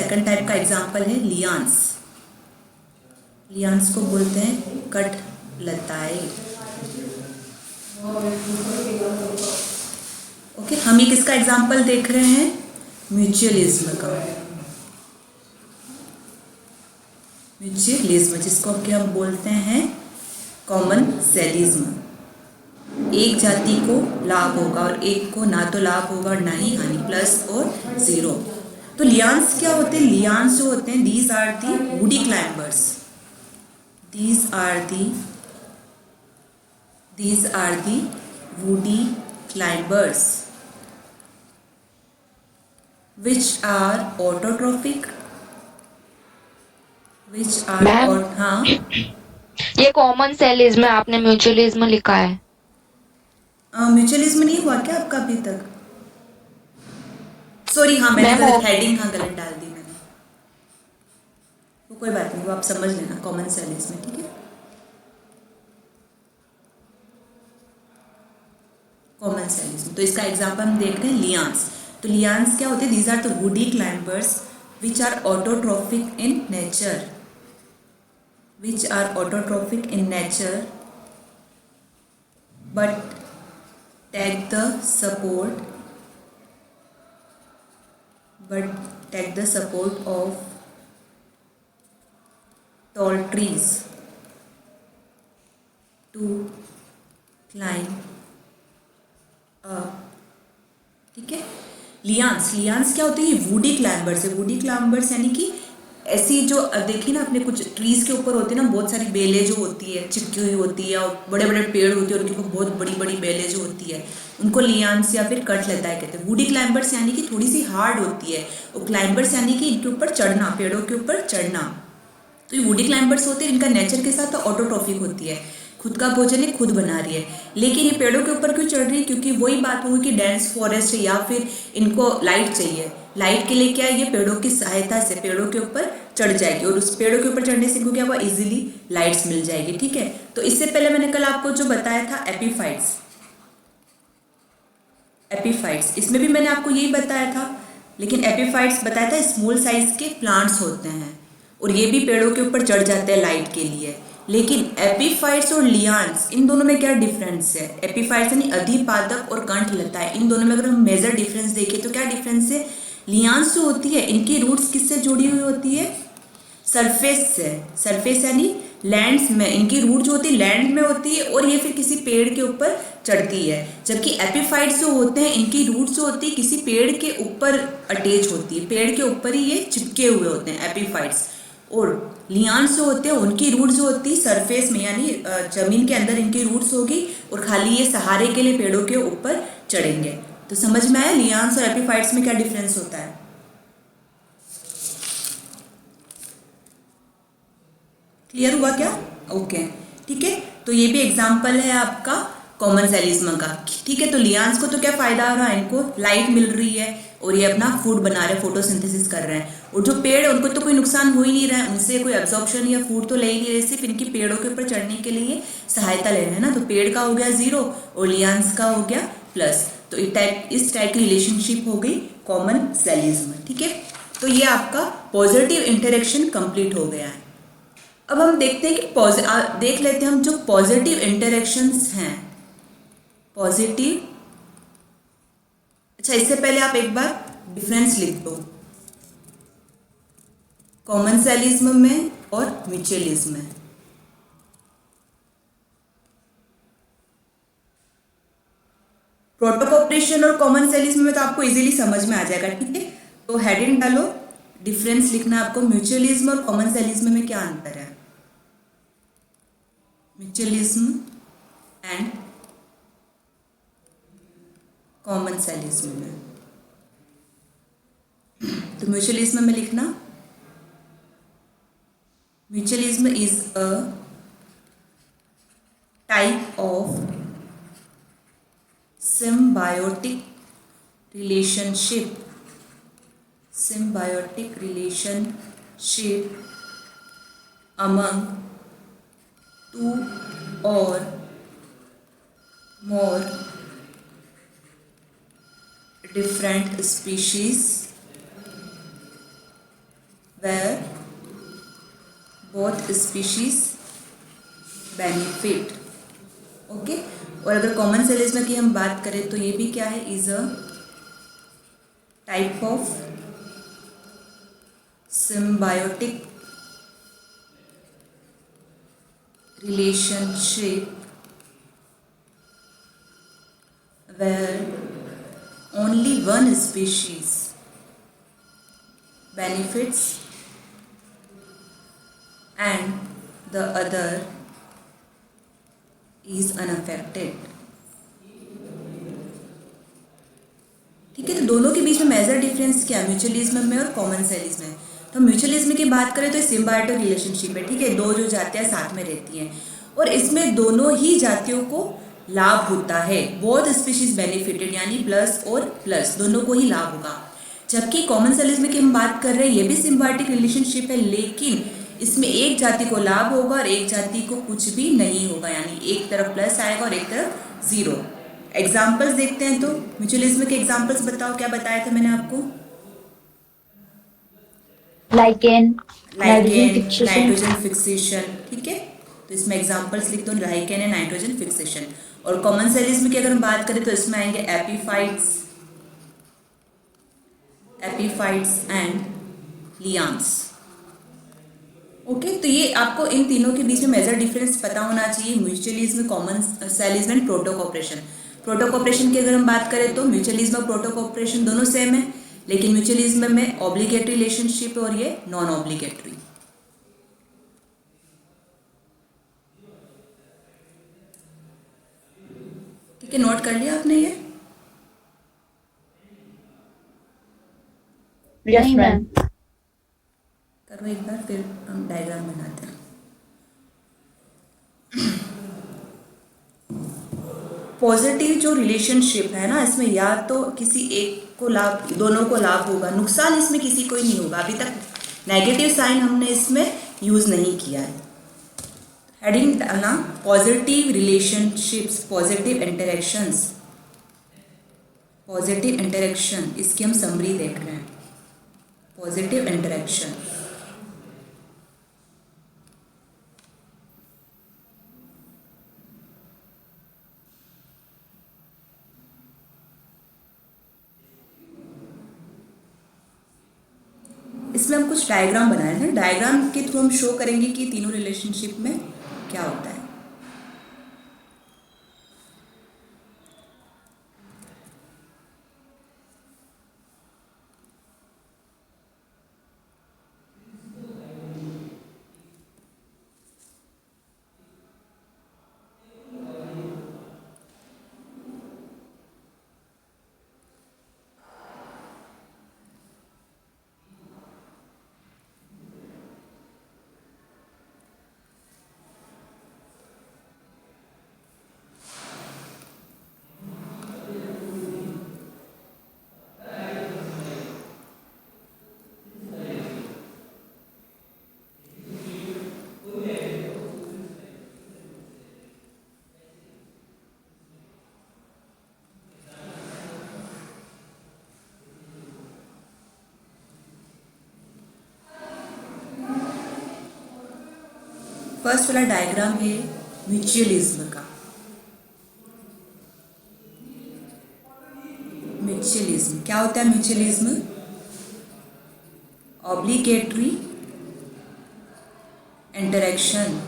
Second type का example है लियांस। लियांस को बोलते हैं कट लताएं। ओके, हम एक इसका एग्जाम्पल देख रहे हैं म्यूचुअलिज्म का। म्यूचुअलिज्म जिसको कि हम बोलते हैं कॉमन सेलिज्म। एक जाति को लाभ होगा और एक को ना तो लाभ होगा और ना ही हानि, प्लस और जीरो। तो लियांस क्या होते हैं? लियांस जो होते हैं these are the woody climbers. These are the woody climbers which are autotrophic. Ma'am, हाँ, ये कॉमन सेलिज्म है, आपने म्यूचुअलिज्म लिखा है। म्यूचुअलिज्म नहीं हुआ क्या आपका अभी तक? सॉरी, हाँ मैंने मैम गलत हेडिंग, हाँ गलत डाल दी मैंने। वो कोई बात नहीं, वो आप समझ लेना कॉमन सेलिज्म में, ठीक है। कॉमन सेलिज्म, तो इसका एग्जाम्पल हम देख रहे हैं लियांस। तो लियांस क्या होते हैं? These are the woody climbers which are autotrophic in nature. But take the support of tall trees to climb up। ठीक है। लियांस क्या होते हैं? वुडी क्लाइंबर्स है। वुडी क्लाइंबर्स यानी कि ऐसी जो देखिए ना, अपने कुछ ट्रीज के ऊपर होती है ना बहुत सारी बेलें जो होती है चिपकी हुई होती है, और बड़े बड़े पेड़ होते हैं, उनके ऊपर बहुत बड़ी बड़ी बेलें जो होती है, उनको लियांस या फिर कट लताएं कहते हैं। वुडी क्लाइंबर्स यानी कि थोड़ी सी हार्ड होती है, और क्लाइंबर्स यानी कि इनके ऊपर चढ़ना, पेड़ों के ऊपर चढ़ना। तो ये वुडी क्लाइंबर्स होते हैं, इनका नेचर के साथ ऑटोट्रॉफिक होती है, खुद का भोजन ये खुद बना रही है। लेकिन ये पेड़ों के ऊपर क्यों चढ़ रही है? क्योंकि वही बात होगी कि डेंस फॉरेस्ट है या फिर इनको लाइट चाहिए। लाइट के लिए क्या है? ये पेड़ों की सहायता से पेड़ों के ऊपर चढ़ जाएगी, और उस पेड़ों के ऊपर चढ़ने से इनको क्या हुआ? इजीली लाइट्स मिल जाएगी। ठीक है। तो इससे पहले मैंने कल आपको जो बताया था एपीफाइट्स, इसमें भी मैंने आपको यही बताया था, लेकिन एपीफाइट्स बताया था स्मॉल साइज के प्लांट्स होते हैं, और ये भी पेड़ों के ऊपर चढ़ जाते हैं लाइट के लिए। लेकिन एपीफाइट्स और लियांस, इन दोनों में क्या डिफरेंस है? एपीफाइट्स यानी अधिपादक और कंठ लताएं, इन दोनों में अगर हम मेजर डिफरेंस देखें तो क्या डिफरेंस है? लियांस जो होती है इनकी रूट्स किससे जुड़ी हुई होती है? सरफेस से। सरफेस यानी लैंड्स में, इनकी रूट जो होती है लैंड में होती है, और ये फिर किसी पेड़ के ऊपर चढ़ती है। जबकि एपीफाइट्स जो होते हैं इनकी रूट जो होती है किसी पेड़ के ऊपर अटैच होती है, पेड़ के ऊपर ही ये चिपके हुए होते हैं एपीफाइट्स। और लियांस जो होते हैं उनकी रूट जो होती है सरफेस में, यानी जमीन के अंदर इनकी रूट्स होगी, और खाली ये सहारे के लिए पेड़ों के ऊपर चढ़ेंगे। तो समझ में आया लियांस और एपीफाइट्स में क्या डिफरेंस होता है? क्लियर हुआ क्या? ओके, ठीक है। तो ये भी एग्जाम्पल है आपका कॉमन सेलिज्म का। ठीक है। तो लियांस को तो क्या फायदा हो रहा है? इनको लाइट मिल रही है, और ये अपना फूड बना रहे हैं, फोटोसिंथेसिस कर रहे हैं। और जो पेड़ है उनको तो कोई नुकसान हो ही नहीं रहा है, उनसे कोई एब्जॉर्प्शन या फूड तो ले ही नहीं रहे, सिर्फ इनकी पेड़ों के ऊपर चढ़ने के लिए सहायता ले रहे हैं ना। तो पेड़ का हो गया जीरो और लियांस का हो गया प्लस। तो इस टाइप की रिलेशनशिप हो गई कॉमन सेलिज्म। ठीक है। तो ये आपका पॉजिटिव इंटरेक्शन कंप्लीट हो गया है। अब हम देखते हैं कि देख लेते हैं हम जो पॉजिटिव इंटरेक्शंस हैं। पॉजिटिव, अच्छा इससे पहले आप एक बार डिफरेंस लिख दो कॉमन सेलिज्म में और म्यूचुअलिज्म में। प्रोटोकॉपरेशन और कॉमन सेलिज्म में तो आपको इजीली समझ में आ जाएगा। ठीक है। तो हेडिंग डालो, डिफरेंस लिखना आपको, म्यूचुअलिज्म और कॉमन सेलिज्म में क्या अंतर है? म्यूचुअलिज्म एंड कॉमन सेलिज्म में। तो म्यूचुअलिज्म में लिखना, mutualism is a type of symbiotic relationship among two or more different species where both species benefit. Okay, और अगर कॉमन सेलिज्म की हम बात करें तो ये भी क्या है, is a type of symbiotic relationship where only one species benefits and the other is unaffected. ठीक है, तो दोनों के बीच में मेजर डिफरेंस क्या है, म्यूचुअलिज्म में और कॉमन सेलिज्म में. तो म्यूचुअलिज्म की बात करें तो सिम्बायोटिक रिलेशनशिप है. ठीक है, दो जो जातियां साथ में रहती हैं और इसमें दोनों ही जातियों को लाभ होता है. बोथ स्पीशीज बेनिफिटेड, यानी प्लस और प्लस दोनों को ही लाभ होगा. जबकि कॉमन सेलिज्म की हम बात कर रहे हैं, ये भी सिम्बायोटिक रिलेशनशिप है, लेकिन इसमें एक जाति को लाभ होगा और एक जाति को कुछ भी नहीं होगा, यानी एक तरफ प्लस आएगा और एक तरफ जीरो. एग्जाम्पल्स देखते हैं. तो म्यूचुअलिज्म के एग्जाम्पल्स बताओ, क्या बताया था मैंने आपको. Lichen, nitrogen fixation. ठीक है, तो इसमें एग्जांपल्स लिख दो, लाइकेन एंड नाइट्रोजन फिक्सेशन. और कॉमन सेलिज्म की अगर हम बात करें तो इसमें आएंगे एपीफाइट्स एंड लियान्स. ओके, तो ये आपको इन तीनों के बीच में मेजर डिफरेंस पता होना चाहिए, म्यूचुअलिज्म, कॉमन सेलिज्म एंड प्रोटोकॉपरेशन. प्रोटोकॉपरेशन की अगर हम बात करें तो म्यूचुअलिज्म और प्रोटोकॉपरेशन दोनों सेम है, लेकिन म्यूचुअलिज्म में ऑब्लिगेटरी रिलेशनशिप है और ये नॉन ऑब्लिगेटरी. ठीक है, नोट कर लिया आपने ये. Yes ma'am. करो एक बार, फिर हम डायग्राम बनाते हैं. पॉजिटिव जो रिलेशनशिप है ना, इसमें या तो किसी एक को लाभ, दोनों को लाभ होगा, नुकसान इसमें किसी को ही नहीं होगा. अभी तक नेगेटिव साइन हमने इसमें यूज़ नहीं किया है. हेडिंग डालना पॉजिटिव रिलेशनशिप्स, पॉजिटिव इंटरेक्शन, इसकी हम समरी देख रहे हैं. Positive interaction. इसमें हम कुछ डायग्राम बनाए हैं. डायग्राम के थ्रू हम शो करेंगे कि तीनों रिलेशनशिप में क्या होता है. फर्स्ट वाला डायग्राम है म्यूचुअलिज्म का. म्यूचुअलिज्म क्या होता है? Mutualism obligatory interaction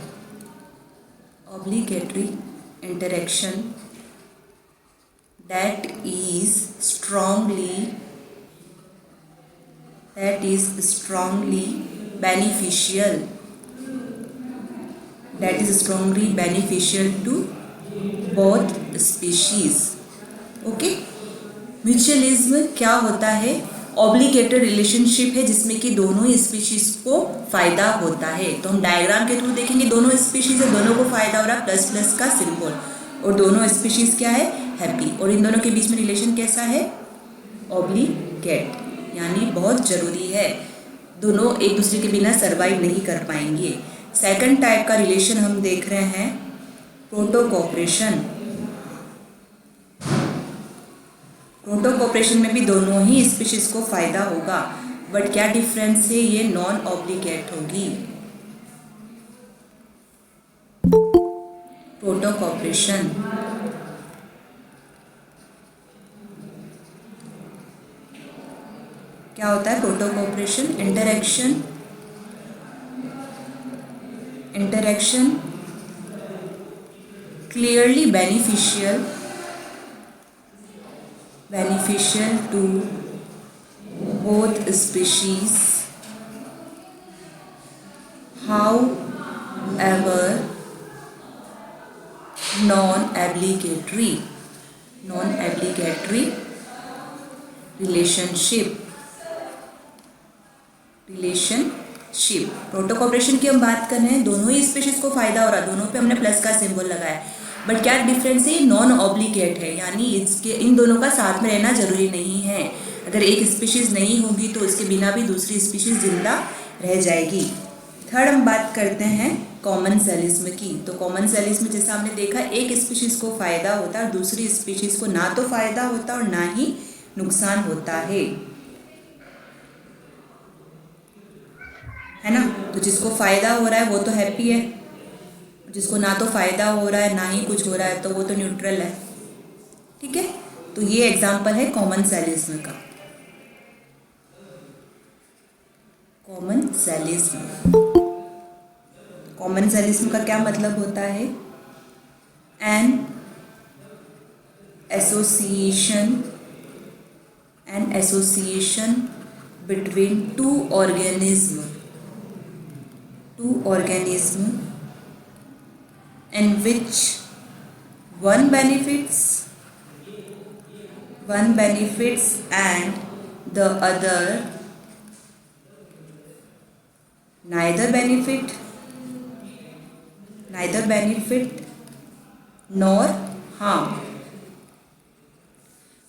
that is strongly beneficial to both species. Okay, mutualism क्या होता है? ऑब्लिगेटरी रिलेशनशिप है जिसमें कि दोनों ही स्पीशीज को फायदा होता है. तो हम डायग्राम के थ्रू देखेंगे, दोनों स्पीशीज है, दोनों को फायदा हो रहा है, प्लस प्लस का सिंबल, और दोनों स्पीशीज क्या है? हैप्पी. और इन दोनों के बीच में रिलेशन कैसा है? ऑब्लिगेट, यानी बहुत जरूरी है. दोनों एक दूसरे के बिना सर्वाइव नहीं कर पाएंगे. सेकंड टाइप का रिलेशन हम देख रहे हैं प्रोटोकॉपरेशन. प्रोटोकॉपरेशन में भी दोनों ही स्पीशीज को फायदा होगा. बट क्या डिफरेंस है, ये नॉन ऑब्लिगेट होगी। प्रोटो कॉपरेशन, क्या होता है proto cooperation? Interaction clearly beneficial to both species, however non-obligatory relationship। Proto cooperation की हम बात कर रहे हैं, दोनों ही स्पीशीज को फायदा हो रहा है, दोनों पे हमने प्लस का सिंबल लगाया है, बट क्या डिफरेंस है, नॉन ऑब्लिगेट है, यानी इसके इन दोनों का साथ में रहना जरूरी नहीं है। अगर एक स्पीशीज नहीं होगी तो इसके बिना भी दूसरी स्पीशीज जिंदा रह जाएगी। थर्ड हम बात करते हैं कॉमनसेलिज्म की। तो कॉमनसेलिज्म जैसा हमने देखा, एक स्पीशीज को फायदा होता है और दूसरी स्पीशीज को ना तो फायदा होता और ना ही नुकसान होता है ना। तो जिसको फायदा हो रहा है वो तो हैप्पी है, जिसको ना तो फायदा हो रहा है ना ही कुछ हो रहा है तो वो तो न्यूट्रल है। ठीक है, तो ये एग्जांपल है कॉमनसेलिज्म का। कॉमनसेलिज्म का क्या मतलब होता है? An association between two organism in which one benefits and the other neither benefit nor harm।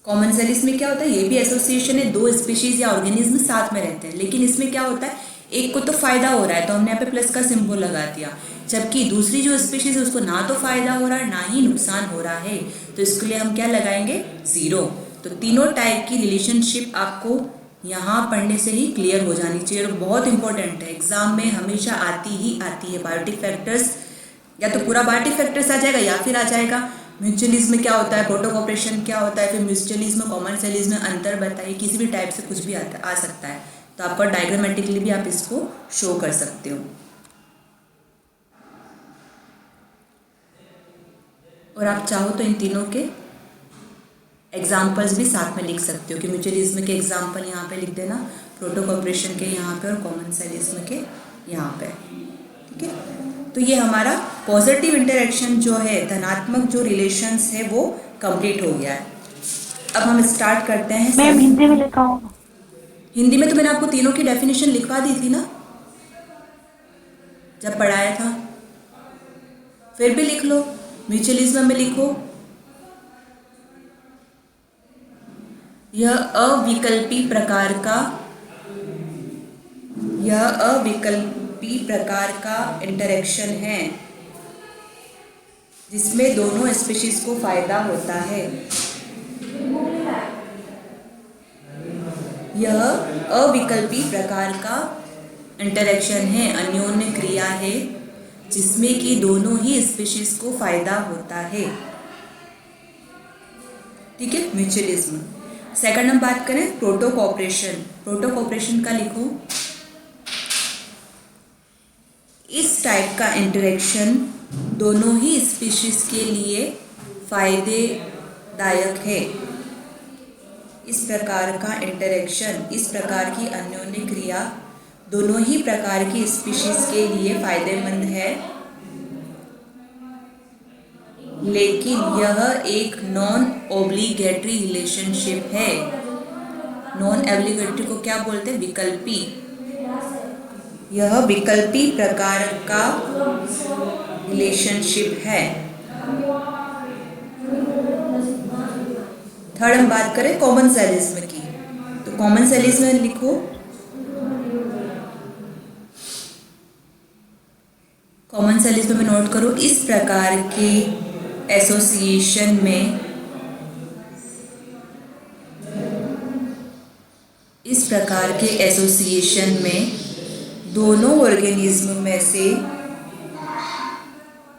कॉमनसेलिज्म में क्या होता है, ये भी एसोसिएशन है, दो स्पीशीज या ऑर्गेनिज्म साथ में रहते हैं, लेकिन इसमें क्या होता है, एक को तो फायदा हो रहा है तो हमने यहाँ पे प्लस का सिंबल लगा दिया, जबकि दूसरी जो स्पीशीज है उसको ना तो फायदा हो रहा है ना ही नुकसान हो रहा है, तो इसके लिए हम क्या लगाएंगे, 0। तो तीनों टाइप की रिलेशनशिप आपको यहाँ पढ़ने से ही क्लियर हो जानी चाहिए और बहुत इंपॉर्टेंट है, एग्जाम में हमेशा आती है। बायोटिक फैक्टर्स, या तो पूरा बायोटिक फैक्टर्स आ जाएगा या फिर आ जाएगा म्यूचुअलिज्म क्या होता है, प्रोटो कॉपरेशन क्या होता है, फिर म्यूचुअलिज्म कॉमनसेलिज्म में अंतर बताइए, किसी भी टाइप से कुछ भी आ सकता है। तो आपका डायग्रामेटिकली भी आप इसको शो कर सकते हो। और आप चाहो तो इन तीनों के एग्जाम्पल्स भी साथ में लिख सकते हो कि म्यूचुअलिज्म के एग्जाम्पल यहाँ पे लिख देना, प्रोटो कॉपरेशन के यहाँ पे और कॉमनसेलिज्म के यहाँ पे। ठीक है, तो ये हमारा पॉजिटिव इंटरेक्शन जो है, धनात्मक जो रिलेशंस है वो कंप्लीट हो गया है। अब हम स्टार्ट करते हैं। मैम हिंदी में लिखा हूँ। हिंदी में तो मैंने आपको तीनों की डेफिनेशन लिखवा दी थी ना जब पढ़ाया था, फिर भी लिख लो, म्यूचुअलिज्म में लिखो, यह अविकल्पी प्रकार का इंटरेक्शन है जिसमें दोनों स्पीशीज को फायदा होता है। यह अविकल्पी प्रकार का इंटरेक्शन है, अन्योन्य क्रिया है जिसमें कि दोनों ही स्पीशीज को फायदा होता है। ठीक है, म्यूचुअलिज्म। सेकंड हम बात करें प्रोटो कॉपरेशन का लिखो, इस टाइप का इंटरेक्शन दोनों ही स्पीशीज के लिए फायदेदायक है। इस प्रकार का इंटरेक्शन, इस प्रकार की अन्योन्य क्रिया दोनों ही प्रकार की स्पीशीज के लिए फायदेमंद है, लेकिन यह एक नॉन ऑब्लिगेटरी रिलेशनशिप है। नॉन ऑब्लिगेटरी को क्या बोलते हैं, विकल्पी। यह विकल्पी प्रकार का रिलेशनशिप है। थर्ड हम बात करें कॉमनसेलिज्म की, तो कॉमनसेलिज्म में लिखो, कॉमनसेलिज्म में नोट करो, इस प्रकार के एसोसिएशन में प्रकार के एसोसिएशन में दोनों ऑर्गेनिज्म में से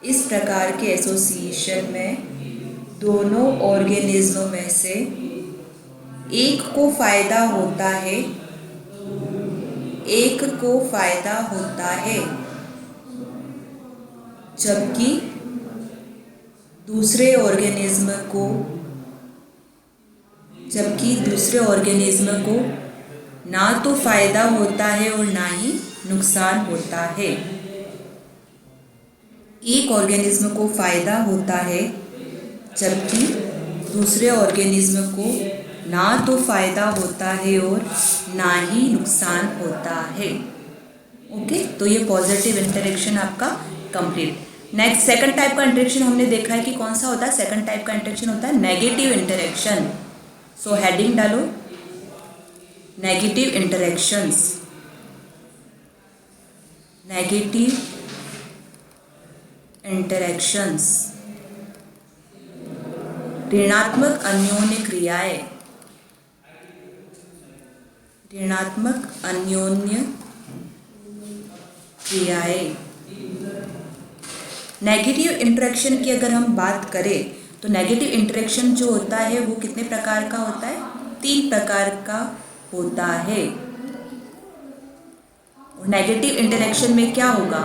इस प्रकार के एसोसिएशन में दोनों ऑर्गेनिज्म में से एक को फायदा होता है, एक को फायदा होता है, जबकि दूसरे ऑर्गेनिज्म को ना तो फायदा होता है और ना ही नुकसान होता है। एक ऑर्गेनिज्म को फायदा होता है जबकि दूसरे ऑर्गेनिज्म को ना तो फायदा होता है और ना ही नुकसान होता है। ओके, तो ये पॉजिटिव इंटरेक्शन आपका कंप्लीट। नेक्स्ट सेकंड टाइप का इंटरेक्शन हमने देखा है कि कौन सा होता है। सेकंड टाइप का इंटरेक्शन होता है नेगेटिव इंटरेक्शन। सो हेडिंग डालो, नेगेटिव इंटरेक्शंस। नेगेटिव इंटरेक्शंस, ऋणात्मक अन्योन्य क्रियाएं, ऋणात्मक अन्योन्य क्रियाएं। नेगेटिव इंटरेक्शन की अगर हम बात करें तो नेगेटिव इंटरेक्शन जो होता है वो कितने प्रकार का होता है? 3 प्रकार का होता है। नेगेटिव इंटरेक्शन में क्या होगा?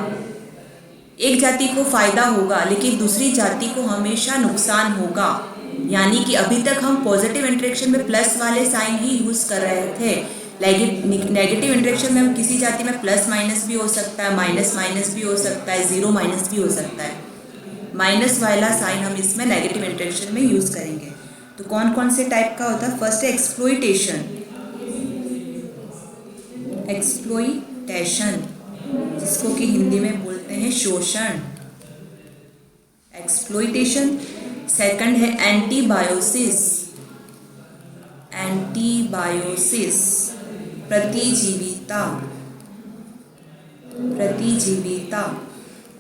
एक जाति को फायदा होगा लेकिन दूसरी जाति को हमेशा नुकसान होगा। यानी कि अभी तक हम पॉजिटिव इंटरेक्शन में प्लस वाले साइन ही यूज कर रहे थे। नेगेटिव इंटरेक्शन में हम किसी जाति में प्लस माइनस भी हो सकता है, माइनस माइनस भी हो सकता है, जीरो माइनस भी हो सकता है। माइनस वाला साइन हम इसमें नेगेटिव इंटरेक्शन में यूज करेंगे। तो कौन कौन से टाइप का होता है? फर्स्ट है एक्सप्लॉइटेशन। एक्सप्लॉइटेशन जिसको कि हिंदी में बोलते हैं शोषण, एक्सप्लॉइटेशन। सेकंड है एंटीबायोसिस। एंटीबायोसिस, प्रतिजीविता, प्रतिजीविता।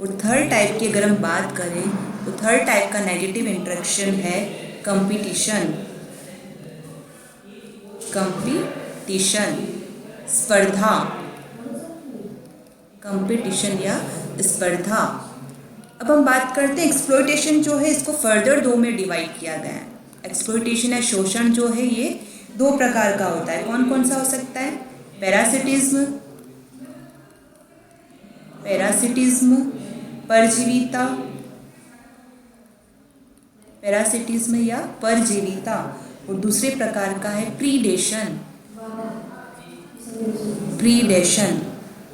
और थर्ड टाइप की अगर हम बात करें तो थर्ड टाइप का नेगेटिव इंटरेक्शन है कंपटीशन। कंपटीशन, स्पर्धा, कंपटीशन या स्पर्धा। अब हम बात करते हैं एक्सप्लॉइटेशन जो है इसको फर्दर 2 में डिवाइड किया गया है। एक्सप्लॉइटेशन या शोषण जो है ये 2 प्रकार का होता है। कौन कौन सा हो सकता है? पैरासिटिज्म, पैरासिटिज्म, परजीविता, पैरासिटिज्म या परजीविता। और दूसरे प्रकार का है प्रीडेशन। प्रीडेशन,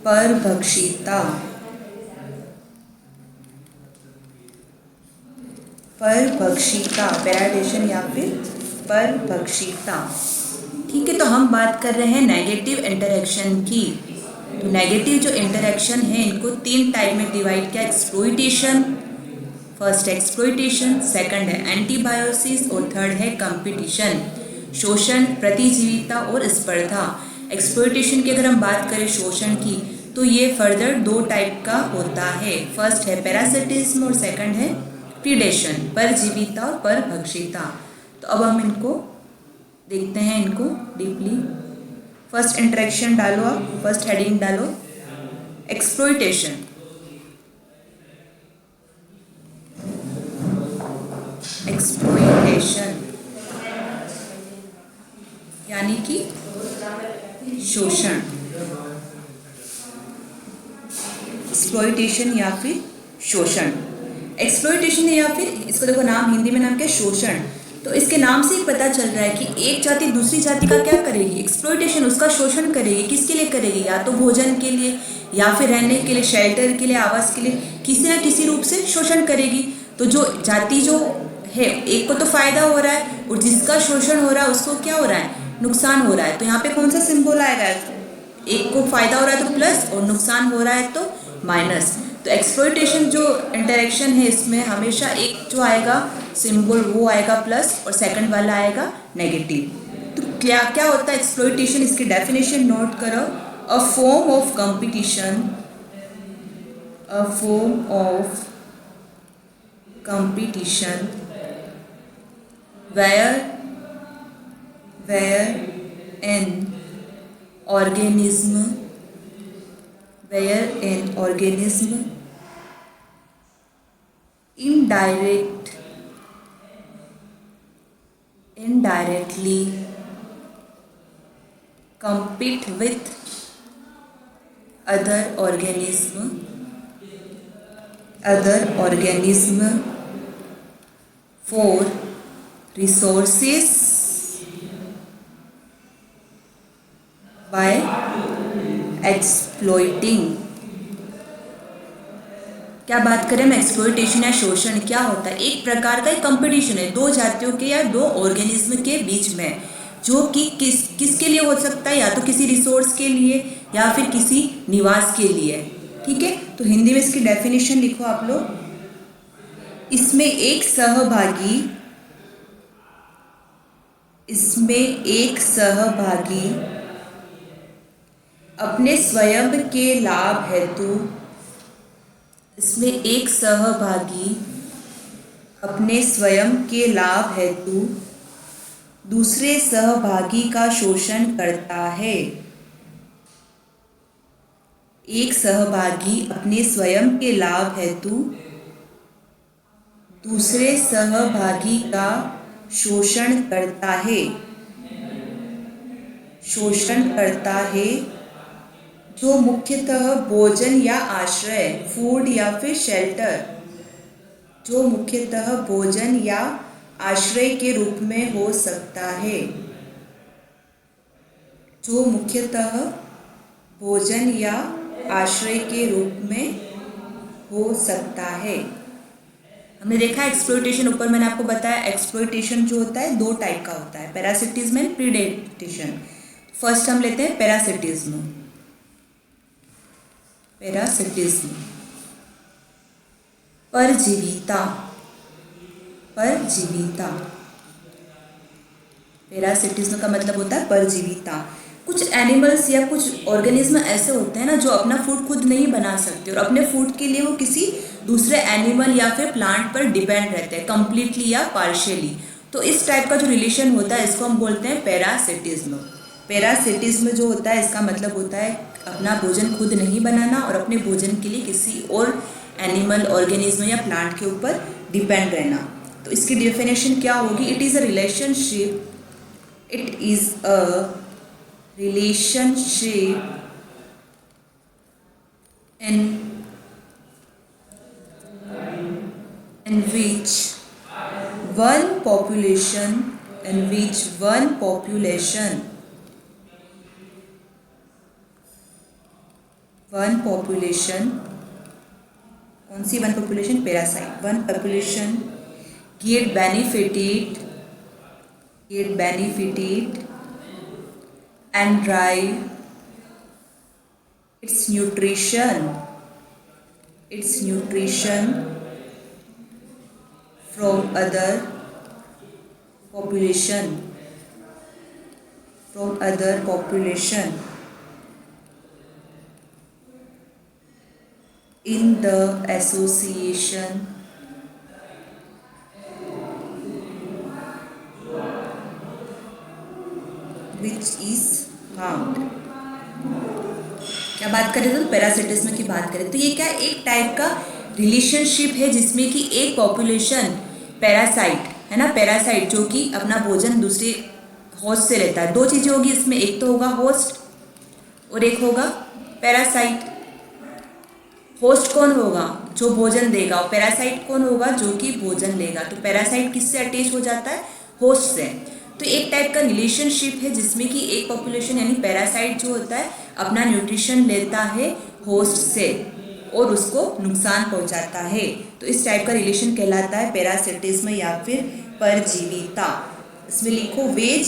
परभक्षिता, परभक्षिता, पैराडेशन या फिर परभक्षिता। ठीक है, तो हम बात कर रहे हैं नेगेटिव इंटरेक्शन की। तो नेगेटिव जो इंटरेक्शन है इनको 3 टाइप में डिवाइड किया। एक्सप्लॉइटेशन, फर्स्ट एक्सप्लॉइटेशन, सेकंड है एंटीबायोसिस और थर्ड है कंपटीशन, शोषण, प्रतिजीविता और स्पर्धा। एक्सप्लॉइटेशन की अगर हम बात करें शोषण की तो ये फर्दर 2 टाइप का होता है। फर्स्ट है पैरासिटिज्म और सेकंड है प्रीडेशन, परजीविता और परभक्षिता। तो अब हम इनको देखते हैं, इनको डीपली। फर्स्ट इंटरेक्शन डालो आप, फर्स्ट हेडिंग डालो एक्सप्लॉइटेशन। एक्सप्लॉइटेशन यानी कि शोषण, एक्सप्लॉइटेशन या फिर शोषण। एक्सप्लॉइटेशन या फिर इसको देखो नाम हिंदी में नाम क्या है? शोषण। तो इसके नाम से ही पता चल रहा है कि एक जाति दूसरी जाति का क्या करेगी? एक्सप्लॉइटेशन, उसका शोषण करेगी। किसके लिए करेगी? या तो भोजन के लिए या फिर रहने के लिए, शेल्टर के लिए, आवास के लिए, किसी न किसी रूप से शोषण करेगी। तो जो जाति जो है एक को तो फायदा हो रहा है और जिसका शोषण हो रहा है उसको क्या हो रहा है? नुकसान हो रहा है। तो यहाँ पे कौन सा सिंबल आएगा? एक को फायदा हो रहा है तो प्लस और नुकसान हो रहा है तो माइनस। तो एक्सप्लॉइटेशन जो इंटरेक्शन है इसमें हमेशा एक जो आएगा सिंबल वो आएगा प्लस और सेकंड वाला आएगा नेगेटिव। तो क्या क्या होता है एक्सप्लॉइटेशन? इसकी डेफिनेशन नोट करो। A form of competition, a form of competition where in organism where an organism indirectly compete with other organism for resources by exploiting। क्या बात करें हम एक्सप्लॉइटेशन या शोषण क्या होता है? एक प्रकार का एक कंपटीशन है दो जातियों के या दो ऑर्गेनिज्म के बीच में, जो कि किसके लिए हो सकता है, या तो किसी रिसोर्स के लिए या फिर किसी निवास के लिए। ठीक है, तो हिंदी में इसकी डेफिनेशन लिखो आप लोग। इसमें एक सहभागी अपने स्वयं के लाभ हेतु अपने स्वयं के लाभ हेतु दूसरे सहभागी का शोषण करता है। एक सहभागी अपने स्वयं के लाभ हेतु दूसरे सहभागी का शोषण करता है, जो मुख्यतः भोजन या आश्रय, फूड या फिर शेल्टर, जो मुख्यतः भोजन या आश्रय के रूप में हो सकता है, जो मुख्यतः भोजन या आश्रय के रूप में हो सकता है। हमने देखा एक्सप्लॉइटेशन, ऊपर मैंने आपको बताया एक्सप्लॉइटेशन जो होता है दो टाइप का होता है, पैरासिटिज्म एंड प्रीडेटेशन। फर्स्ट हम लेते हैं पैरासिटिज्म। परजीविता। पैरासिटिज्म का मतलब होता है परजीविता। कुछ एनिमल्स या कुछ ऑर्गेनिज्म ऐसे होते हैं ना जो अपना फूड खुद नहीं बना सकते और अपने फूड के लिए वो किसी दूसरे एनिमल या फिर प्लांट पर डिपेंड रहते हैं, कंप्लीटली या पार्शियली। तो इस टाइप का जो रिलेशन होता है इसको हम बोलते हैं पैरासिटिज्म। पैरासिटिज्म जो होता है इसका मतलब होता है अपना भोजन खुद नहीं बनाना और अपने भोजन के लिए किसी और एनिमल, ऑर्गेनिज्म या प्लांट के ऊपर डिपेंड रहना। तो इसकी डेफिनेशन क्या होगी? It is a relationship in which one population कौन सी one population? Parasite. One population get benefited and derive its nutrition from other population in the association which is harmed। क्या बात करें तो पैरासिटिज्म की बात करें तो ये क्या एक टाइप का रिलेशनशिप है जिसमें कि एक पॉपुलेशन पैरासाइट है ना, पैरासाइट जो कि अपना भोजन दूसरे होस्ट से लेता है। दो चीज़ें होगी इसमें, एक तो होगा होस्ट और एक होगा पैरासाइट। होस्ट कौन होगा? जो भोजन देगा। और पैरासाइट कौन होगा? जो कि भोजन लेगा। तो पैरासाइट किससे अटैच हो जाता है? होस्ट से। तो एक टाइप का रिलेशनशिप है जिसमें कि एक पॉपुलेशन यानी पैरासाइट जो होता है अपना न्यूट्रिशन लेता है होस्ट से और उसको नुकसान पहुंचाता है। तो इस टाइप का रिलेशन कहलाता है पैरासिटिज्म या फिर परजीविता। इसमें लिखो वे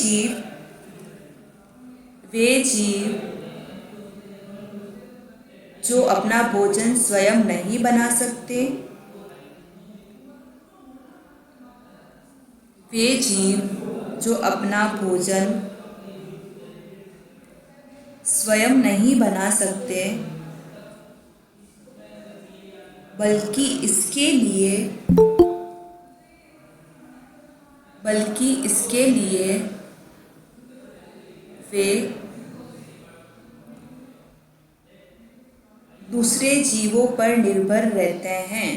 जीव जो अपना भोजन स्वयं नहीं बना सकते, वे जीव जो अपना भोजन स्वयं नहीं बना सकते बल्कि इसके लिए वे दूसरे जीवों पर निर्भर रहते हैं।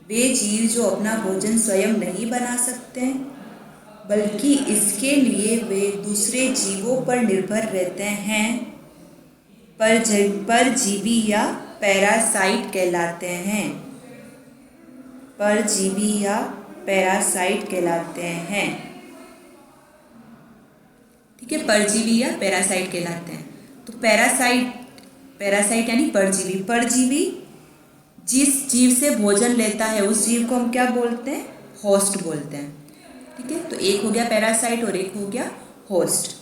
वे जीव जो अपना भोजन स्वयं नहीं बना सकते, बल्कि इसके लिए वे दूसरे जीवों पर निर्भर रहते हैं, परजीवी या पैरासाइट कहलाते हैं। परजीवी या पैरासाइट कहलाते हैं। ठीक है, परजीवी या पैरासाइट कहलाते हैं। तो पैरासाइट यानी परजीवी। परजीवी जिस जीव से भोजन लेता है उस जीव को हम क्या बोलते हैं? होस्ट बोलते हैं। ठीक है, तो एक हो गया पैरासाइट और एक हो गया होस्ट।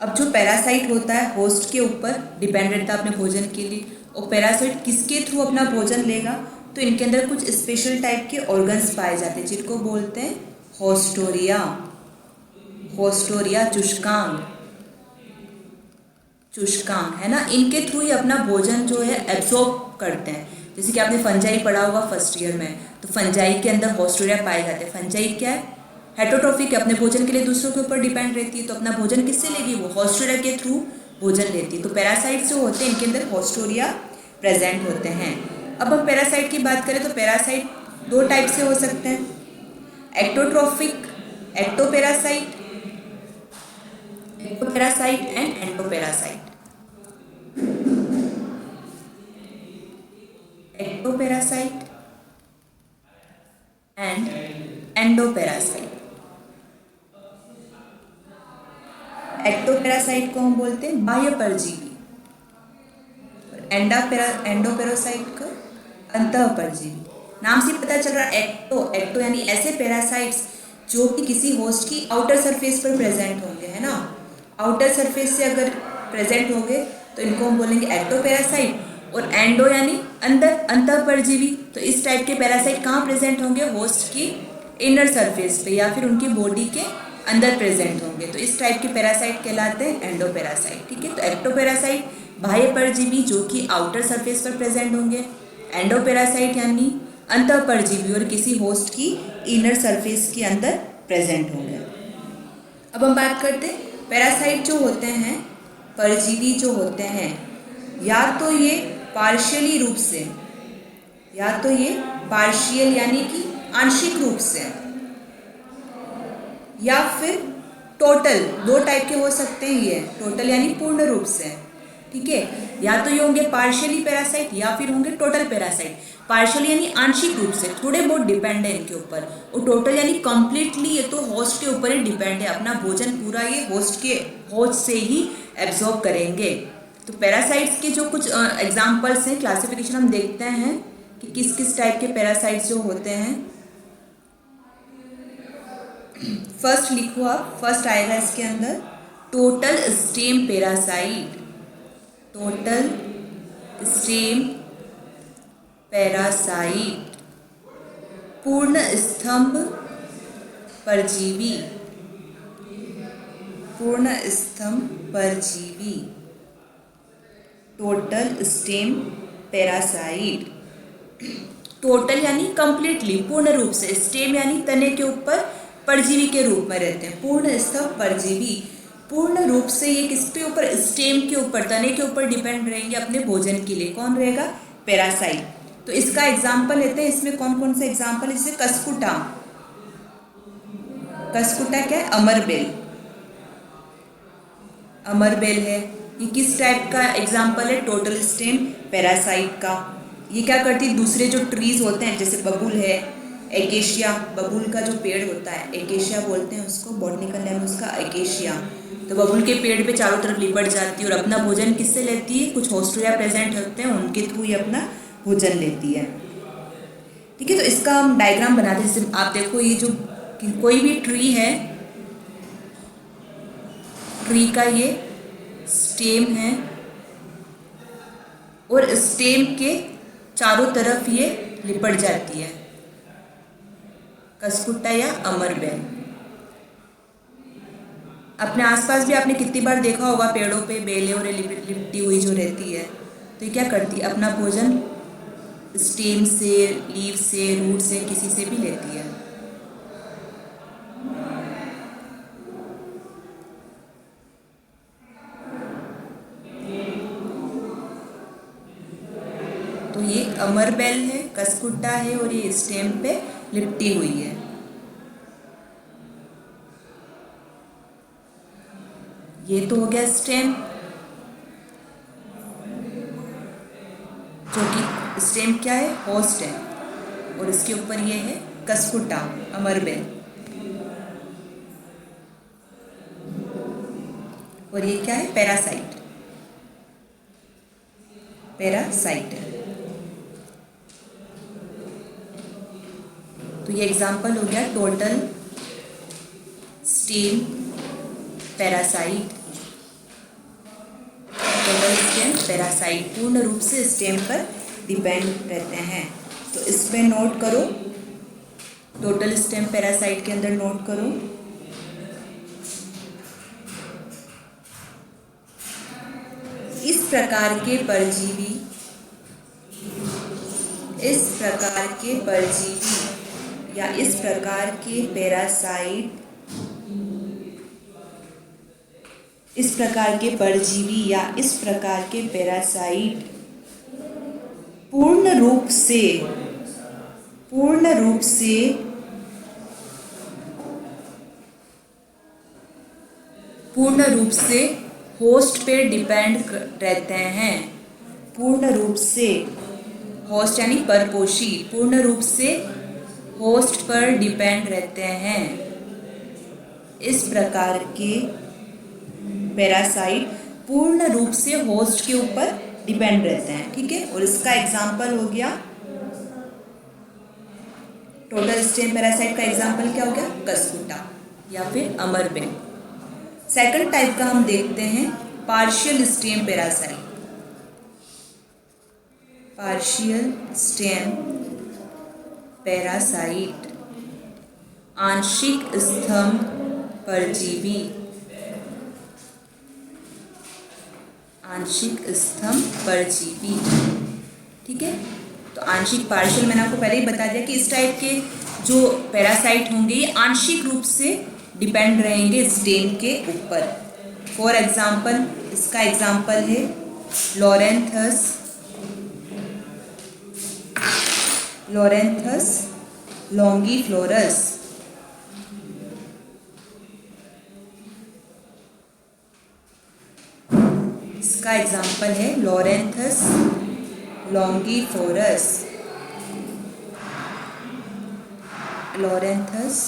अब जो पैरासाइट होता है होस्ट के ऊपर डिपेंड रहता है अपने भोजन के लिए, और पैरासाइट किसके थ्रू अपना भोजन लेगा? तो इनके अंदर कुछ स्पेशल टाइप के ऑर्गन्स पाए जाते हैं जिनको बोलते हैं होस्टोरिया। होस्टोरिया चुष्कांग है ना, इनके थ्रू ही अपना भोजन जो है एब्जॉर्ब करते हैं। जैसे कि आपने फंजाई पढ़ा होगा फर्स्ट ईयर में, तो फंजाई के अंदर होस्टोरिया पाए जाते हैं। फंजाई क्या है? हेटरोट्रॉफिक है, अपने भोजन के लिए दूसरों के ऊपर डिपेंड रहती है, तो अपना भोजन किससे लेगी? वो होस्टोरिया के थ्रू भोजन लेती है। तो पैरासाइट जो होते हैं इनके अंदर होस्टोरिया प्रेजेंट होते हैं। अब हम पैरासाइट की बात करें तो पैरासाइट दो टाइप से हो सकते हैं, ectotrophic ectoparasite and endoparasite. Ectoparasite and endoparasite. Ectoparasite को हम बोलते हैं बाह्य परजीवी, एंडोपैरासाइट को अंतः परजीवी। नाम से पता चल रहा है एक्टो यानी ऐसे पैरासाइट्स जो कि किसी होस्ट की आउटर सरफेस पर प्रेजेंट होंगे, है ना। आउटर सरफेस से अगर प्रेजेंट होंगे तो इनको हम बोलेंगे एक्टोपैरासाइट, और एंडो यानी अंदर, अंतः परजीवी। तो इस टाइप के पैरासाइट कहाँ प्रेजेंट होंगे? होस्ट की इनर सरफेस पे या फिर उनकी बॉडी के अंदर प्रेजेंट होंगे, तो इस टाइप के पैरासाइट कहलाते हैं एंडोपैरासाइट। ठीक है, तो एक्टोपैरासाइट बाह्य परजीवी जो कि आउटर सरफेस पर प्रेजेंट होंगे, एंडोपैरासाइट यानी अंतः परजीवी और किसी होस्ट की इनर सरफेस के अंदर प्रेजेंट होंगे। अब हम बात करते हैं पैरासाइट जो होते हैं, परजीवी जो होते हैं, या तो ये पार्शियली रूप से, या तो ये पार्शियल यानी कि आंशिक रूप से, या फिर टोटल, दो टाइप के हो सकते हैं ये, टोटल यानी पूर्ण रूप से। ठीक है, या तो ये होंगे पार्शियली पैरासाइट या फिर होंगे टोटल पैरासाइट। पार्शियल यानी आंशिक रूप से, थोड़े बहुत डिपेंड है इनके ऊपर, और टोटल यानी कंप्लीटली ये तो होस्ट के ऊपर ही डिपेंड है, अपना भोजन पूरा ये होस्ट से ही एब्जॉर्ब करेंगे। तो पैरासाइट्स के जो कुछ एग्जाम्पल्स हैं, क्लासिफिकेशन हम देखते हैं कि किस किस टाइप के पैरासाइट्स जो होते हैं। फर्स्ट लिखो आप, फर्स्ट आएगा इसके अंदर total stem parasite. Total stem parasite, पूर्ण स्तंभ परजीवी, पूर्ण स्तंभ परजीवी, टोटल स्टेम पैरासाइट। टोटल यानी कंप्लीटली, पूर्ण रूप से, स्टेम यानी तने के ऊपर परजीवी के रूप में रहते हैं। पूर्ण स्तंभ परजीवी, पूर्ण रूप से ये किसके ऊपर? स्टेम के ऊपर, तने के ऊपर डिपेंड रहेंगे अपने भोजन के लिए। कौन रहेगा? पैरासाइट। तो इसका एग्जाम्पल लेते हैं, इसमें कौन कौन से एग्जाम्पल? जैसे कसकुटा। कसकुटा क्या है? अमरबेल। अमरबेल है, ये किस टाइप का एग्जाम्पल है? टोटल स्टेम पैरासाइट का। ये क्या करती है? दूसरे जो ट्रीज होते हैं, जैसे बबूल है, एकेशिया, बबूल का जो पेड़ होता है, एकेशिया बोलते हैं उसको, बॉटनिकल नेम उसका एकेशिया। तो बबूल के पेड़ पे चारों तरफ लिपट जाती है और अपना भोजन किससे लेती है? कुछ होस्टोरिया प्रेजेंट होते हैं, उनके थ्रू ही अपना भोजन लेती है। ठीक है, तो इसका हम डायग्राम बनाते हैं। जैसे आप देखो, ये जो कोई भी ट्री है, ट्री का ये स्टेम है और स्टेम के चारों तरफ ये लिपट जाती है, कसकुट्टा या अमरबेल। अपने आसपास भी आपने कितनी बार देखा होगा, पेड़ों पे बेलें और लिपटी हुई जो रहती है, तो ये क्या करती है? अपना भोजन स्टेम से, लीव से, रूट से, किसी से भी लेती है। अमरबेल है, कसकुट्टा है और ये स्टेम पे लिपटी हुई है। ये तो हो गया स्टेम, जो कि स्टेम क्या है, होस्ट है, और इसके ऊपर ये है कसकुट्टा, अमरबेल, और ये क्या है, पैरासाइट, पैरासाइट है। तो ये एग्जाम्पल हो गया total, stem, parasite, total stem, parasite पूर्ण रूप से स्टेम पर डिपेंड रहते हैं। तो इसमें नोट करो, टोटल स्टेम पैरासाइट के अंदर नोट करो, इस प्रकार के परजीवी, इस प्रकार के परजीवी या इस प्रकार के पैरासाइट, इस प्रकार के परजीवी या इस प्रकार के पैरासाइट पूर्ण रूप से होस्ट पे डिपेंड रहते हैं। पूर्ण रूप से, होस्ट यानी परपोषी, पूर्ण रूप से होस्ट पर डिपेंड रहते हैं। इस प्रकार के पैरासाइट पूर्ण रूप से होस्ट के ऊपर डिपेंड रहते हैं, ठीक है। और इसका एग्जाम्पल हो गया, टोटल स्टेम पैरासाइट का एग्जाम्पल क्या हो गया, कसकुट्टा या फिर अमरबेल। सेकंड टाइप का हम देखते हैं partial stem parasite. Partial stem parasite आंशिक स्तंभ परजीवी, आंशिक स्तंभ परजीवी, ठीक है। तो आंशिक, पार्शियल मैंने आपको पहले ही बता दिया कि इस टाइप के जो पैरासाइट होंगे ये आंशिक रूप से डिपेंड रहेंगे स्टेम के ऊपर। फॉर एग्जाम्पल, इसका एग्जाम्पल है लॉरेंथस, लॉरेंथस लॉन्गिफ्लोरस, इसका एग्जाम्पल है लॉरेंथस लॉन्गिफ्लोरस, लॉरेंथस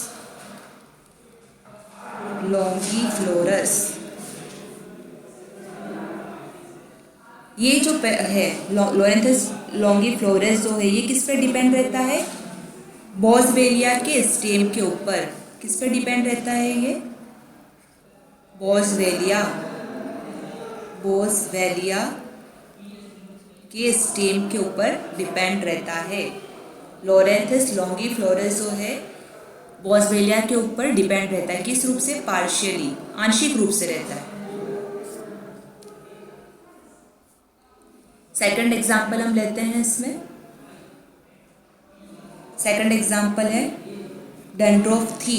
लॉन्गिफ्लोरस। ये जो है लॉरेंथस लॉन्गिफ्लोरस जो है ये किस पे डिपेंड रहता है, बॉसवेलिया के स्टेम के ऊपर। किस पे डिपेंड रहता है ये, बॉसवेलिया, बॉसवेलिया के स्टेम के ऊपर डिपेंड रहता है। लॉरेंथस लॉन्गिफ्लोरस जो है बॉसवेलिया के ऊपर डिपेंड रहता है, किस रूप से, पार्शियली, आंशिक रूप से रहता है। सेकंड एग्जाम्पल हम लेते हैं इसमें, सेकंड एग्जाम्पल है डेंड्रोफ्थी,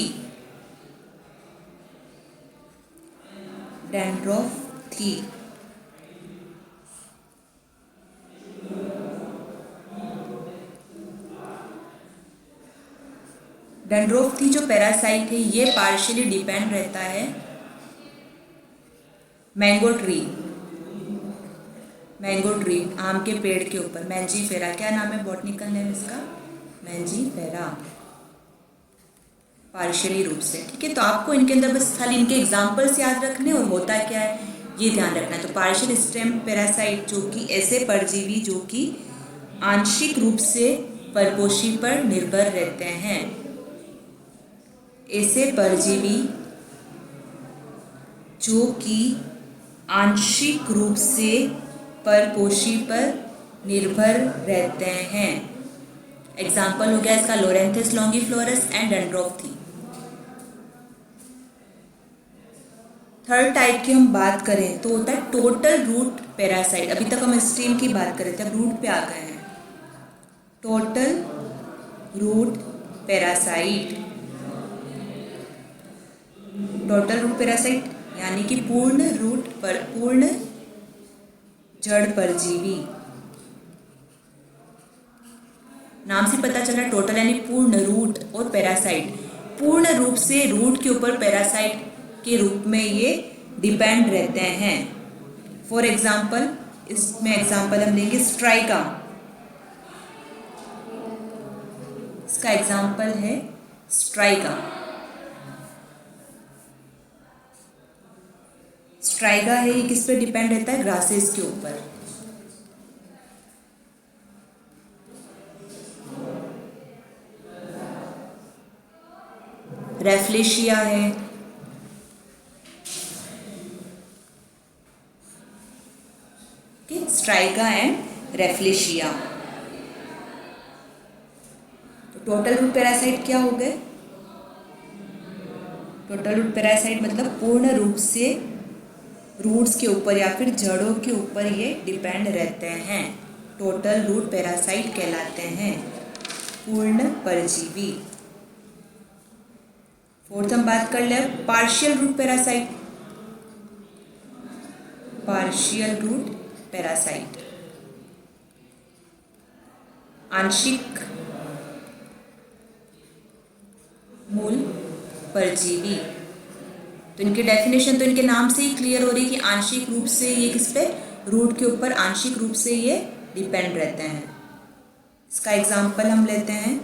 डेंड्रोफ्थी। डेंड्रोफ्थी जो पैरासाइट है ये पार्शियली डिपेंड रहता है मैंगो ट्री, मैंगो ट्री, आम के पेड़ के ऊपर, मैंजीफेरा, क्या नाम है बॉटनिकल नेम इसका, मैंजीफेरा, पार्शियली रूप से, ठीक है। तो आपको इनके अंदर बस खाली इनके एग्जाम्पल्स याद रखने और होता क्या है ये ध्यान रखना है। तो पार्शियल स्टेम पैरासाइट जो कि ऐसे परजीवी जो कि आंशिक रूप से परपोषी पर निर्भर रहते हैं, ऐसे परजीवी जो कि आंशिक रूप से परपोषी पर निर्भर रहते हैं। एग्जाम्पल हो गया इसका लॉरेंथस लॉन्गिफ्लोरस एंड डेंड्रोफ्थी। थर्ड टाइप की हम बात करें तो होता है टोटल रूट पैरासाइट। अभी तक हम स्टेम की बात कर रहे थे, अब रूट पे आ गए हैं। Total root parasite, total root parasite यानी कि पूर्ण रूट पर, पूर्ण जड़ परजीवी, नाम से पता चल रहा है टोटल यानी पूर्ण, रूट और पैरासाइट। पूर्ण रूप से रूट के ऊपर पैरासाइट के रूप में ये डिपेंड रहते हैं। फॉर एग्जाम्पल, इसमें एग्जाम्पल हम लेंगे स्ट्राइका। इसका एग्जाम्पल है स्ट्राइका। स्ट्राइका है, ये किस पे डिपेंड रहता है? ग्रासेस के ऊपर। रेफ्लेशिया है, स्ट्राइका एंड रेफ्लेशिया। तो टोटल रूट पैरासाइट क्या हो गए? टोटल रूट पैरासाइट मतलब पूर्ण रूप से रूट्स के ऊपर या फिर जड़ों के ऊपर ये डिपेंड रहते हैं, टोटल रूट पैरासाइट कहलाते हैं, पूर्ण परजीवी। फोर्थ हम बात कर ले partial root parasite. Partial root parasite आंशिक मूल परजीवी। तो इनकी डेफिनेशन तो इनके नाम से ही क्लियर हो रही है कि आंशिक रूप से ये किस पे? रूट के ऊपर आंशिक रूप से ये डिपेंड रहते हैं। इसका एग्जाम्पल हम लेते हैं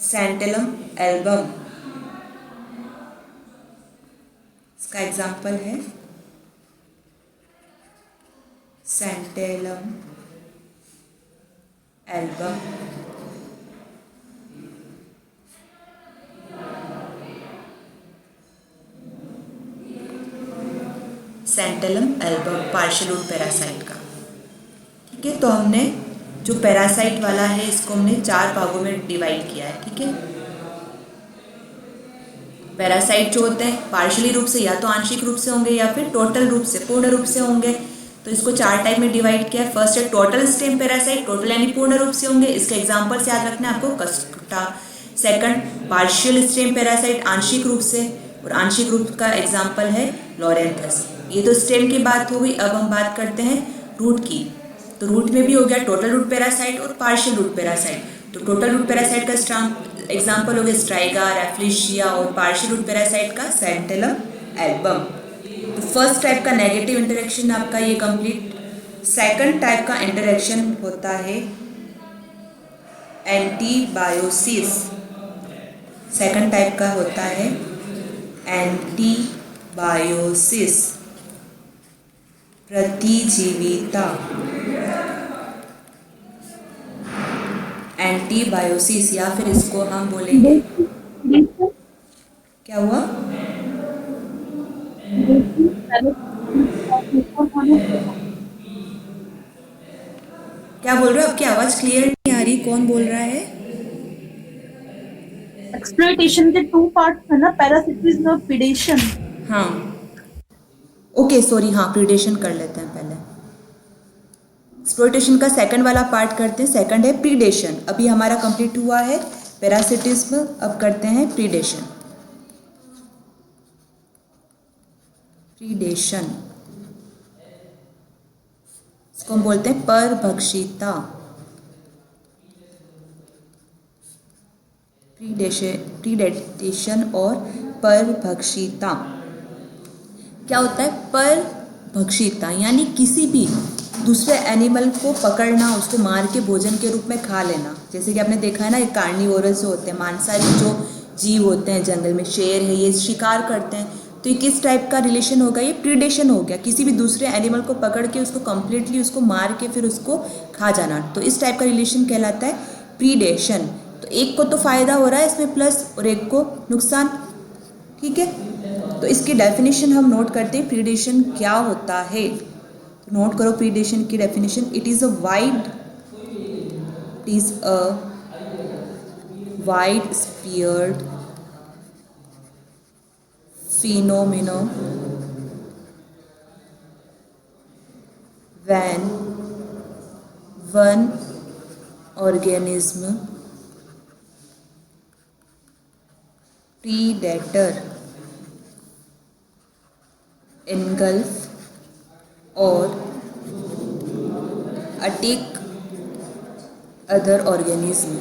सैंटेलम एल्बम। इसका एग्जाम्पल है santalum album. Santalum album partial root parasite का। ठीक है, तो हमने जो पैरासाइट वाला है इसको हमने 4 भागों में डिवाइड किया है। ठीक है, पैरासाइट जो होते हैं पार्शियली रूप से या तो आंशिक रूप से होंगे या फिर टोटल रूप से पूर्ण रूप से होंगे। तो इसको 4 टाइप में डिवाइड किया है। फर्स्ट है टोटल स्टेम पैरासाइट, टोटल यानी पूर्ण रूप से होंगे, इसके एग्जाम्पल से याद रखना है आपको, कस्टा। सेकंड पार्शियल स्टेम पैरासाइट आंशिक रूप से, और आंशिक रूप का एग्जाम्पल है लॉरेंथस। ये तो स्टेम की बात हो गई। अब हम बात करते हैं रूट की। तो रूट में भी हो गया टोटल रूट पैरासाइट और पार्शियल रूट पैरासाइट। तो टोटल रूट पैरासाइट का एग्जाम्पल हो गया स्ट्राइगा, रेफ्लेशिया, और पार्शियल रूट पैरासाइट का सैंटेलम एल्बम। तो फर्स्ट टाइप का नेगेटिव इंटरेक्शन आपका ये कंप्लीट। सेकंड टाइप का इंटरेक्शन होता है एंटीबायोसिस। सेकंड टाइप का होता है एंटीबायोसिस, प्रतिजीविता। एंटीबायोसिस या फिर इसको हम बोलेंगे, क्या हुआ? क्या बोल रहे हो? आपकी आवाज क्लियर नहीं आ रही। कौन बोल रहा है? एक्सप्लॉयटेशन के 2 पार्ट्स है ना, पैरासिटिज्म और प्रीडेशन। हाँ, ओके सॉरी, हाँ प्रीडेशन कर लेते हैं पहले। एक्सप्लॉयटेशन का सेकंड वाला पार्ट करते हैं। सेकंड है प्रीडेशन। अभी हमारा कंप्लीट हुआ है पैरासिटिज्म, अब करते हैं प्रीडेशन। प्रीडेशन इसको हम बोलते हैं परभक्षिता। प्रीडेशन और परभक्षिता क्या होता है? परभक्षिता यानी किसी भी दूसरे एनिमल को पकड़ना, उसको मार के भोजन के रूप में खा लेना। जैसे कि आपने देखा है ना, ये कार्निवोरस जो होते हैं, मांसाहारी जो जीव होते हैं जंगल में, शेर है, ये शिकार करते हैं। तो ये किस टाइप का रिलेशन होगा? ये प्रीडेशन हो गया, किसी भी दूसरे एनिमल को पकड़ के उसको कंप्लीटली उसको मार के फिर उसको खा जाना। तो इस टाइप का रिलेशन कहलाता है प्रीडेशन। तो एक को तो फायदा हो रहा है इसमें प्लस, और एक को नुकसान। ठीक है, तो इसकी डेफिनेशन हम नोट करते हैं, प्रीडेशन क्या होता है। तो नोट करो प्रीडेशन की definition. It is a widespread phenomenon when one organism predator engulf or attack other organism.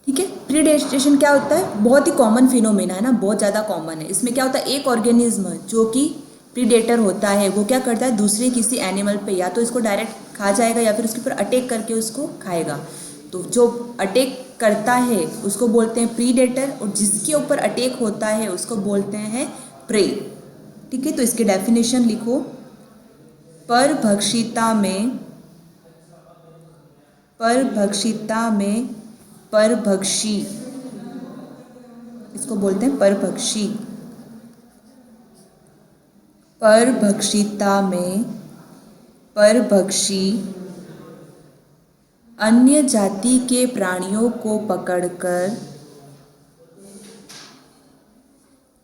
ठीक है, प्रीडेस्टेशन क्या होता है? बहुत ही कॉमन फिनोमेना है ना, बहुत ज़्यादा कॉमन है। इसमें क्या होता है, एक ऑर्गेनिज्म जो कि प्रीडेटर होता है वो क्या करता है, दूसरे किसी एनिमल पे या तो इसको डायरेक्ट खा जाएगा या फिर उसके ऊपर अटैक करके उसको खाएगा। तो जो अटैक करता है उसको बोलते हैं प्रीडेटर और जिसके ऊपर अटैक होता है उसको बोलते हैं प्रे। ठीक है, तो इसके डेफिनेशन लिखो। परभक्षिता में परभक्षी, इसको बोलते हैं परभक्षी। परभक्षिता में परभक्षी अन्य जाति के प्राणियों को पकड़कर,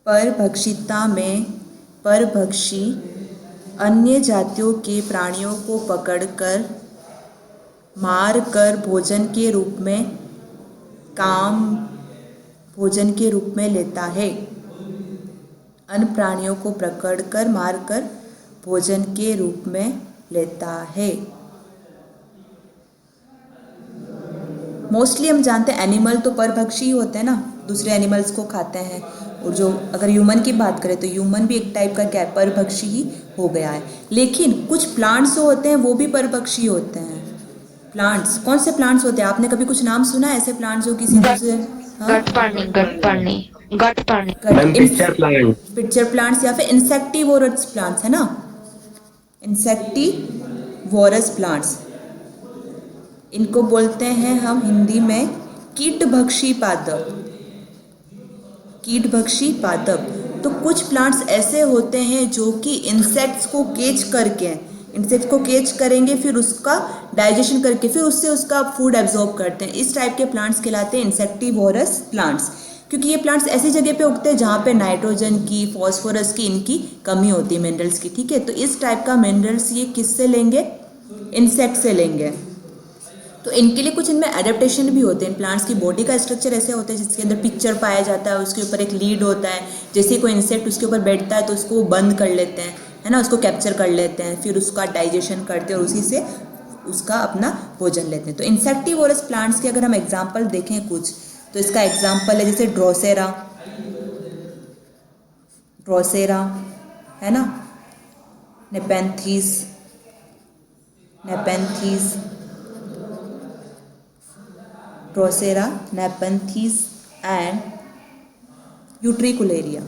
परभक्षिता में परभक्षी अन्य जातियों के प्राणियों को पकड़कर मार कर भोजन के रूप में लेता है। अन्य प्राणियों को पकड़कर मार कर भोजन के रूप में लेता है। मोस्टली हम जानते हैं एनिमल तो परभक्षी ही होते हैं ना, दूसरे एनिमल्स को खाते हैं। और जो अगर ह्यूमन की बात करें तो ह्यूमन भी एक टाइप का क्या है, परभक्षी ही हो गया है। लेकिन कुछ प्लांट्स जो होते हैं वो भी परभक्षी होते हैं। प्लांट्स, कौन से प्लांट्स होते हैं? आपने कभी कुछ नाम सुना है ऐसे प्लांट्स जो किसी दूसरे? गट पानी पिक्चर प्लांट्स या फिर इंसेक्टिवोरस प्लांट्स है ना, इंसेक्टिवोरस प्लांट्स, इनको बोलते हैं हम हिंदी में कीटभक्षी पादप। तो कुछ प्लांट्स ऐसे होते हैं जो कि इंसेक्ट्स को कैच करेंगे, फिर उसका डाइजेशन करके फिर उससे उसका फूड एब्जॉर्ब करते हैं। इस टाइप के प्लांट्स कहलाते हैं इंसेक्टिवोरस प्लांट्स, क्योंकि ये प्लांट्स ऐसी जगह पे उगते हैं जहाँ पे नाइट्रोजन की, फॉस्फोरस की, इनकी कमी होती है, मिनरल्स की। ठीक है, तो इस टाइप का मिनरल्स ये किससे लेंगे? इंसेक्ट से लेंगे। तो इनके लिए कुछ इनमें एडेप्टेशन भी होते हैं। प्लांट्स की बॉडी का स्ट्रक्चर ऐसे होता है जिसके अंदर पिक्चर पाया जाता है, उसके ऊपर एक लीड होता है। जैसे ही कोई इंसेक्ट उसके ऊपर बैठता है तो उसको वो बंद कर लेते हैं, है ना, उसको कैप्चर कर लेते हैं, फिर उसका डाइजेशन करते हैं और उसी से उसका अपना भोजन लेते हैं। तो इंसेक्टिवोरस प्लांट्स के अगर हम एग्जाम्पल देखें कुछ, तो इसका एग्जाम्पल है जैसे ड्रोसेरा है ना, नेपेंथीस, ड्रोसेरा, नेपेंथीस एंड यूट्रिकुलेरिया।